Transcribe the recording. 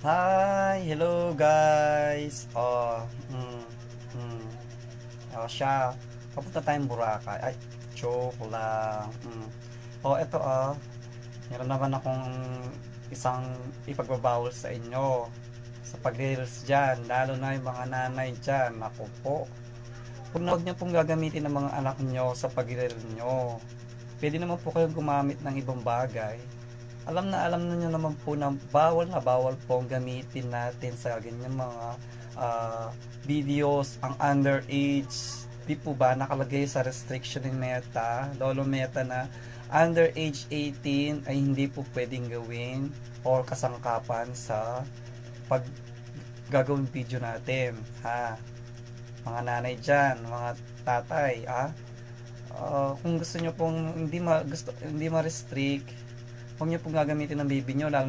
Hi! Hello guys! Siya. Papunta tayong Boracay. Ay, joke lang. Eto meron naman akong isang ipagbabawal sa inyo. Sa pag-reels dyan, lalo na yung mga nanay dyan. Naku po. Huwag niyo pong gagamitin ng mga anak niyo sa pag-reel nyo. Pwede naman po kayong gumamit ng ibang bagay. Alam na niyo naman po na bawal po ang gamitin natin sa ganyan mga videos ang underage. Di po ba nakalagay sa restriction ni Meta, Lolo Meta, na underage 18 ay hindi po pwedeng gawin or kasangkapan sa pag gagawin video natin, ha? Mga nanay dyan, mga tatay, kung gusto nyo pong hindi ma-restrict, huwag nyo pong gagamitin ng baby nyo, lalo